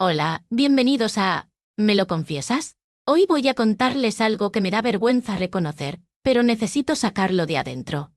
Hola, bienvenidos a ¿Me lo confiesas? Hoy voy a contarles algo que me da vergüenza reconocer, pero necesito sacarlo de adentro.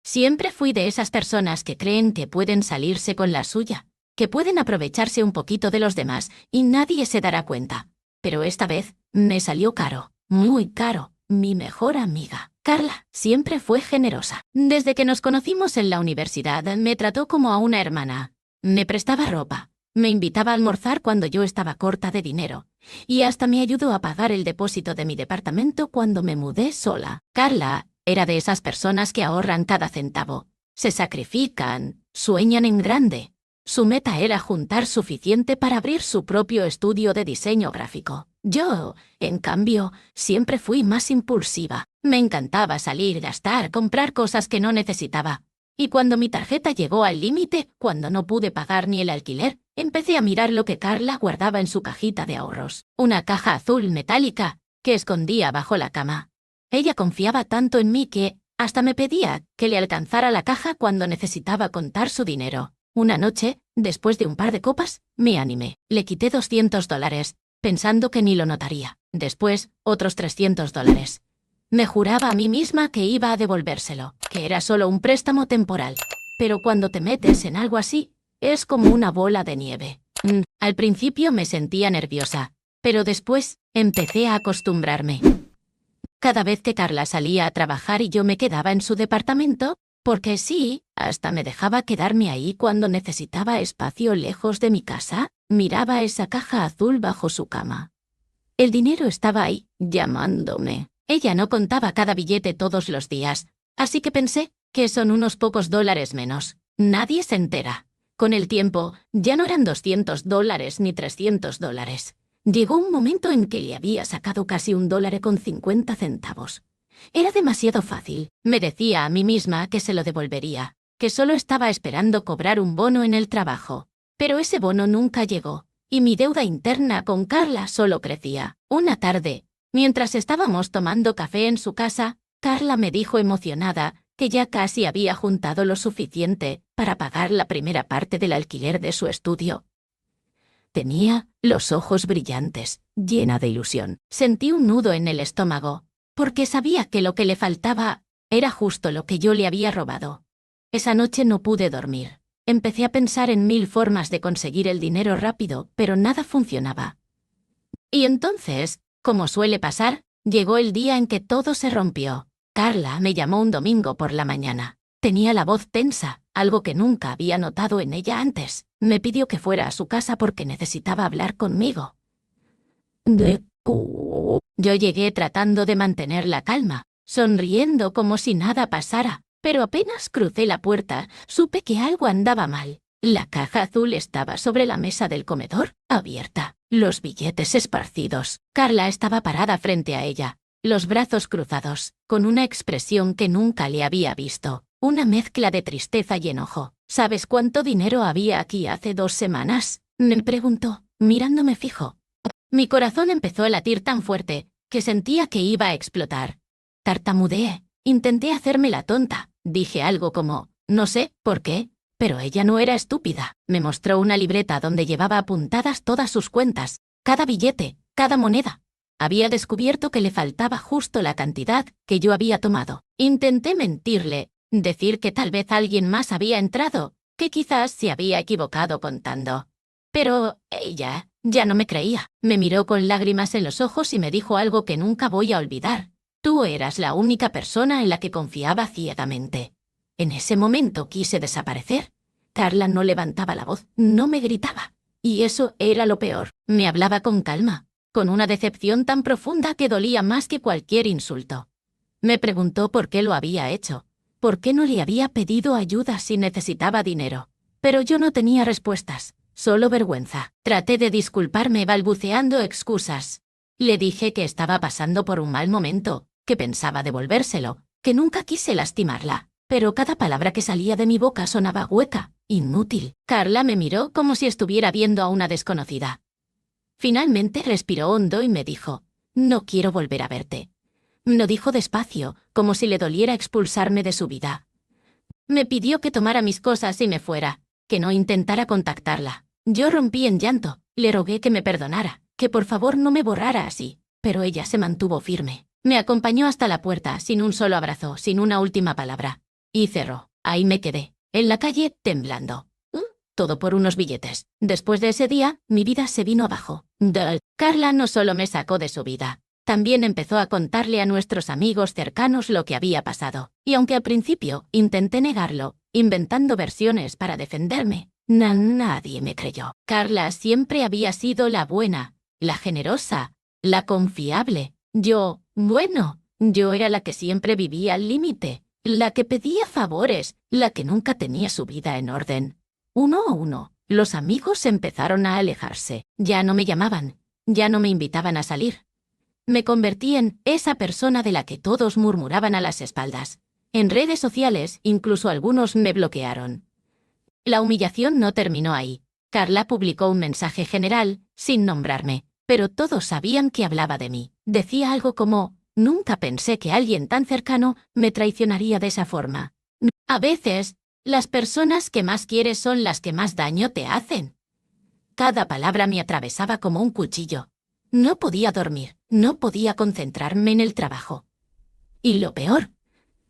Siempre fui de esas personas que creen que pueden salirse con la suya, que pueden aprovecharse un poquito de los demás y nadie se dará cuenta. Pero esta vez me salió caro, muy caro. Mi mejor amiga, Carla, siempre fue generosa. Desde que nos conocimos en la universidad, me trató como a una hermana. Me prestaba ropa. Me invitaba a almorzar cuando yo estaba corta de dinero, y hasta me ayudó a pagar el depósito de mi departamento cuando me mudé sola. Carla era de esas personas que ahorran cada centavo, se sacrifican, sueñan en grande. Su meta era juntar suficiente para abrir su propio estudio de diseño gráfico. Yo, en cambio, siempre fui más impulsiva. Me encantaba salir, gastar, comprar cosas que no necesitaba. Y cuando mi tarjeta llegó al límite, cuando no pude pagar ni el alquiler, empecé a mirar lo que Carla guardaba en su cajita de ahorros. Una caja azul metálica que escondía bajo la cama. Ella confiaba tanto en mí que hasta me pedía que le alcanzara la caja cuando necesitaba contar su dinero. Una noche, después de un par de copas, me animé. Le quité $200, pensando que ni lo notaría. Después, otros $300. Me juraba a mí misma que iba a devolvérselo, que era solo un préstamo temporal. Pero cuando te metes en algo así, es como una bola de nieve. Al principio me sentía nerviosa, pero después empecé a acostumbrarme. Cada vez que Carla salía a trabajar y yo me quedaba en su departamento, porque sí, hasta me dejaba quedarme ahí cuando necesitaba espacio lejos de mi casa, miraba esa caja azul bajo su cama. El dinero estaba ahí, llamándome. Ella no contaba cada billete todos los días, así que pensé que son unos pocos dólares menos. Nadie se entera. Con el tiempo, ya no eran $200 ni $300. Llegó un momento en que le había sacado casi $1.50. Era demasiado fácil. Me decía a mí misma que se lo devolvería, que solo estaba esperando cobrar un bono en el trabajo. Pero ese bono nunca llegó, y mi deuda interna con Carla solo crecía. Una tarde, mientras estábamos tomando café en su casa, Carla me dijo emocionada que ya casi había juntado lo suficiente para pagar la primera parte del alquiler de su estudio. Tenía los ojos brillantes, llena de ilusión. Sentí un nudo en el estómago, porque sabía que lo que le faltaba era justo lo que yo le había robado. Esa noche no pude dormir. Empecé a pensar en 1000 formas de conseguir el dinero rápido, pero nada funcionaba. Y entonces, como suele pasar, llegó el día en que todo se rompió. Carla me llamó un domingo por la mañana. Tenía la voz tensa, algo que nunca había notado en ella antes. Me pidió que fuera a su casa porque necesitaba hablar conmigo. Yo llegué tratando de mantener la calma, sonriendo como si nada pasara, pero apenas crucé la puerta, supe que algo andaba mal. La caja azul estaba sobre la mesa del comedor, abierta, los billetes esparcidos. Carla estaba parada frente a ella, los brazos cruzados, con una expresión que nunca le había visto, una mezcla de tristeza y enojo. ¿Sabes cuánto dinero había aquí hace 2 semanas? Me preguntó, mirándome fijo. Mi corazón empezó a latir tan fuerte que sentía que iba a explotar. Tartamudeé, intenté hacerme la tonta, dije algo como, no sé por qué, pero ella no era estúpida. Me mostró una libreta donde llevaba apuntadas todas sus cuentas, cada billete, cada moneda. Había descubierto que le faltaba justo la cantidad que yo había tomado. Intenté mentirle, decir que tal vez alguien más había entrado, que quizás se había equivocado contando. Pero ella ya no me creía. Me miró con lágrimas en los ojos y me dijo algo que nunca voy a olvidar. Tú eras la única persona en la que confiaba ciegamente. En ese momento quise desaparecer. Carla no levantaba la voz, no me gritaba. Y eso era lo peor. Me hablaba con calma, con una decepción tan profunda que dolía más que cualquier insulto. Me preguntó por qué lo había hecho, por qué no le había pedido ayuda si necesitaba dinero. Pero yo no tenía respuestas, solo vergüenza. Traté de disculparme balbuceando excusas. Le dije que estaba pasando por un mal momento, que pensaba devolvérselo, que nunca quise lastimarla. Pero cada palabra que salía de mi boca sonaba hueca, inútil. Carla me miró como si estuviera viendo a una desconocida. Finalmente respiró hondo y me dijo, no quiero volver a verte. Lo dijo despacio, como si le doliera expulsarme de su vida. Me pidió que tomara mis cosas y me fuera, que no intentara contactarla. Yo rompí en llanto, Le rogué que me perdonara, que por favor no me borrara así, pero ella se mantuvo firme. Me acompañó hasta la puerta, sin un solo abrazo, sin una última palabra. Y cerró. Ahí me quedé, en la calle, temblando. Todo por unos billetes. Después de ese día, mi vida se vino abajo. Carla no solo me sacó de su vida, también empezó a contarle a nuestros amigos cercanos lo que había pasado. Y aunque al principio intenté negarlo, inventando versiones para defenderme, nadie me creyó. Carla siempre había sido la buena, la generosa, la confiable. Yo era la que siempre vivía al límite, la que pedía favores, la que nunca tenía su vida en orden. Uno a uno, los amigos empezaron a alejarse. Ya no me llamaban, ya no me invitaban a salir. Me convertí en esa persona de la que todos murmuraban a las espaldas. En redes sociales, incluso algunos me bloquearon. La humillación no terminó ahí. Carla publicó un mensaje general, sin nombrarme, pero todos sabían que hablaba de mí. Decía algo como: nunca pensé que alguien tan cercano me traicionaría de esa forma. A veces, las personas que más quieres son las que más daño te hacen. Cada palabra me atravesaba como un cuchillo. No podía dormir, no podía concentrarme en el trabajo. Y lo peor,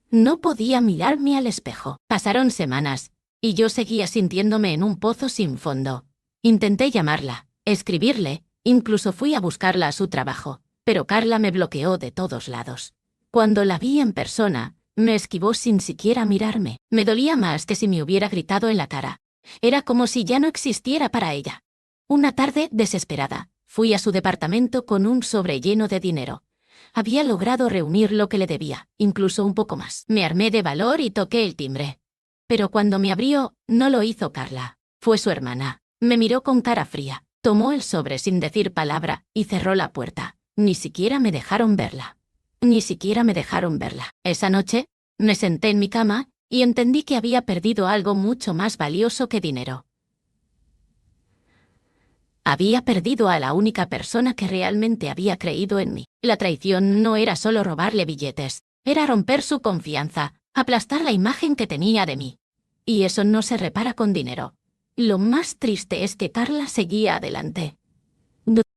no podía mirarme al espejo. Pasaron semanas, y yo seguía sintiéndome en un pozo sin fondo. Intenté llamarla, escribirle, incluso fui a buscarla a su trabajo, pero Carla me bloqueó de todos lados. Cuando la vi en persona, me esquivó sin siquiera mirarme. Me dolía más que si me hubiera gritado en la cara. Era como si ya no existiera para ella. Una tarde, desesperada, fui a su departamento con un sobre lleno de dinero. Había logrado reunir lo que le debía, incluso un poco más. Me armé de valor y toqué el timbre. Pero cuando me abrió, no lo hizo Carla. Fue su hermana. Me miró con cara fría, tomó el sobre sin decir palabra y cerró la puerta. Ni siquiera me dejaron verla. Esa noche, me senté en mi cama y entendí que había perdido algo mucho más valioso que dinero. Había perdido a la única persona que realmente había creído en mí. La traición no era solo robarle billetes, era romper su confianza, aplastar la imagen que tenía de mí. Y eso no se repara con dinero. Lo más triste es que Carla seguía adelante.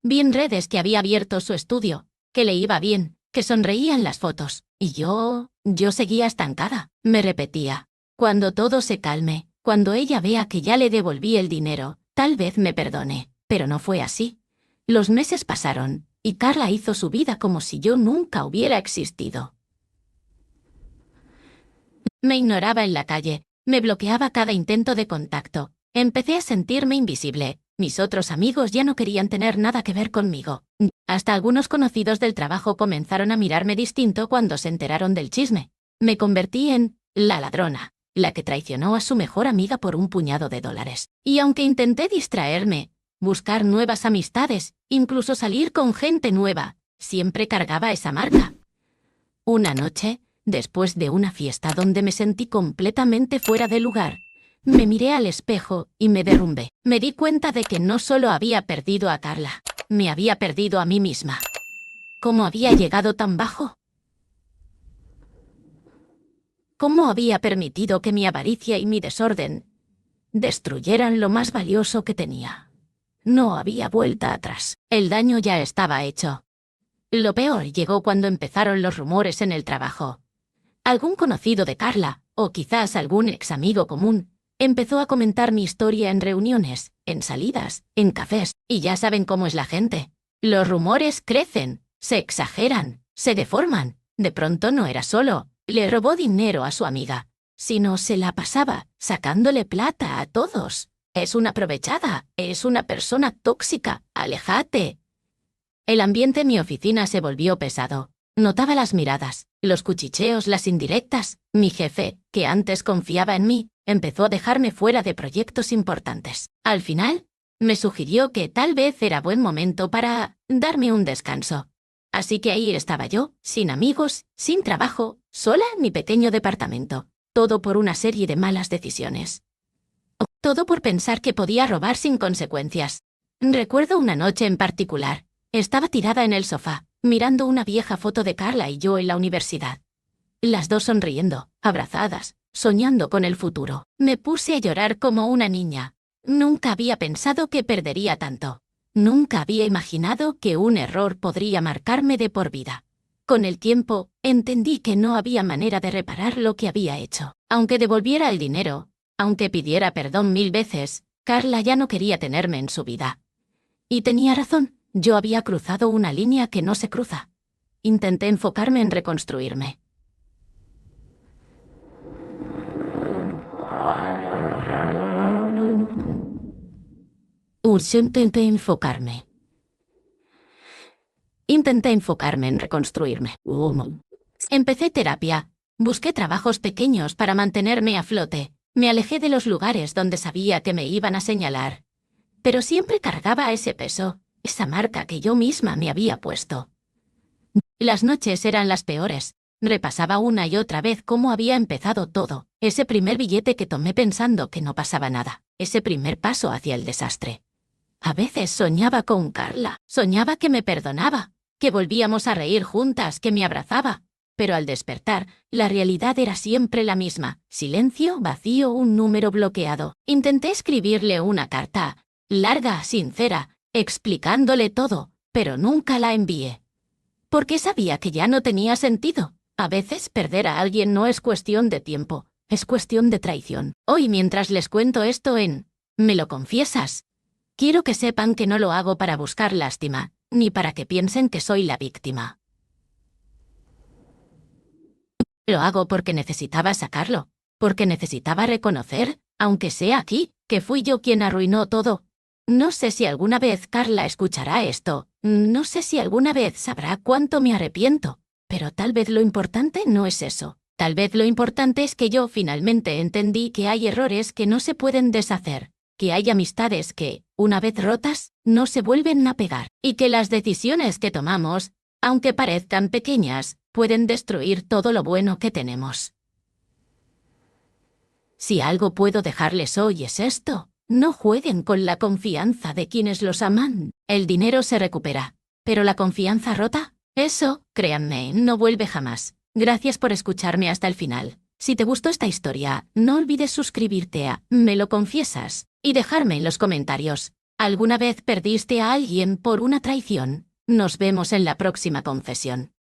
Vi en redes que había abierto su estudio, que le iba bien, que sonreía en las fotos. Y yo seguía estancada. Me repetía: cuando todo se calme, cuando ella vea que ya le devolví el dinero, tal vez me perdone. Pero no fue así. Los meses pasaron, y Carla hizo su vida como si yo nunca hubiera existido. Me ignoraba en la calle, me bloqueaba cada intento de contacto. Empecé a sentirme invisible. Mis otros amigos ya no querían tener nada que ver conmigo. Hasta algunos conocidos del trabajo comenzaron a mirarme distinto cuando se enteraron del chisme. Me convertí en la ladrona, la que traicionó a su mejor amiga por un puñado de dólares. Y aunque intenté distraerme, buscar nuevas amistades, incluso salir con gente nueva, siempre cargaba esa marca. Una noche, después de una fiesta donde me sentí completamente fuera de lugar, me miré al espejo y me derrumbé. Me di cuenta de que no solo había perdido a Carla, me había perdido a mí misma. ¿Cómo había llegado tan bajo? ¿Cómo había permitido que mi avaricia y mi desorden destruyeran lo más valioso que tenía? No había vuelta atrás. El daño ya estaba hecho. Lo peor llegó cuando empezaron los rumores en el trabajo. Algún conocido de Carla, o quizás algún ex amigo común, empezó a comentar mi historia en reuniones, en salidas, en cafés, y ya saben cómo es la gente. Los rumores crecen, se exageran, se deforman. De pronto no era solo le robó dinero a su amiga, sino se la pasaba sacándole plata a todos. Es una aprovechada, es una persona tóxica, aléjate. El ambiente en mi oficina se volvió pesado. Notaba las miradas, los cuchicheos, las indirectas. Mi jefe, que antes confiaba en mí, empezó a dejarme fuera de proyectos importantes. Al final, me sugirió que tal vez era buen momento para darme un descanso. Así que ahí estaba yo, sin amigos, sin trabajo, sola en mi pequeño departamento. Todo por una serie de malas decisiones. Todo por pensar que podía robar sin consecuencias. Recuerdo una noche en particular. Estaba tirada en el sofá, mirando una vieja foto de Carla y yo en la universidad. Las dos sonriendo, abrazadas, soñando con el futuro. Me puse a llorar como una niña. Nunca había pensado que perdería tanto. Nunca había imaginado que un error podría marcarme de por vida. Con el tiempo, entendí que no había manera de reparar lo que había hecho. Aunque devolviera el dinero, aunque pidiera perdón 1000 veces, Carla ya no quería tenerme en su vida. Y tenía razón, yo había cruzado una línea que no se cruza. Intenté enfocarme en reconstruirme. Intenté enfocarme en reconstruirme. Empecé terapia. Busqué trabajos pequeños para mantenerme a flote. Me alejé de los lugares donde sabía que me iban a señalar. Pero siempre cargaba ese peso, esa marca que yo misma me había puesto. Las noches eran las peores. Repasaba una y otra vez cómo había empezado todo. Ese primer billete que tomé pensando que no pasaba nada. Ese primer paso hacia el desastre. A veces soñaba con Carla. Soñaba que me perdonaba, que volvíamos a reír juntas, que me abrazaba. Pero al despertar, la realidad era siempre la misma. Silencio, vacío, un número bloqueado. Intenté escribirle una carta, larga, sincera, explicándole todo, pero nunca la envié. Porque sabía que ya no tenía sentido. A veces perder a alguien no es cuestión de tiempo, es cuestión de traición. Hoy, mientras les cuento esto ¿Me lo confiesas? Quiero que sepan que no lo hago para buscar lástima, ni para que piensen que soy la víctima. Lo hago porque necesitaba sacarlo, porque necesitaba reconocer, aunque sea aquí, que fui yo quien arruinó todo. No sé si alguna vez Carla escuchará esto, no sé si alguna vez sabrá cuánto me arrepiento, pero tal vez lo importante no es eso. Tal vez lo importante es que yo finalmente entendí que hay errores que no se pueden deshacer, que hay amistades que, una vez rotas, no se vuelven a pegar, y que las decisiones que tomamos, aunque parezcan pequeñas, pueden destruir todo lo bueno que tenemos. Si algo puedo dejarles hoy es esto: no jueguen con la confianza de quienes los aman. El dinero se recupera, pero la confianza rota, eso, créanme, no vuelve jamás. Gracias por escucharme hasta el final. Si te gustó esta historia, no olvides suscribirte a Me lo confiesas y dejarme en los comentarios: ¿alguna vez perdiste a alguien por una traición? Nos vemos en la próxima confesión.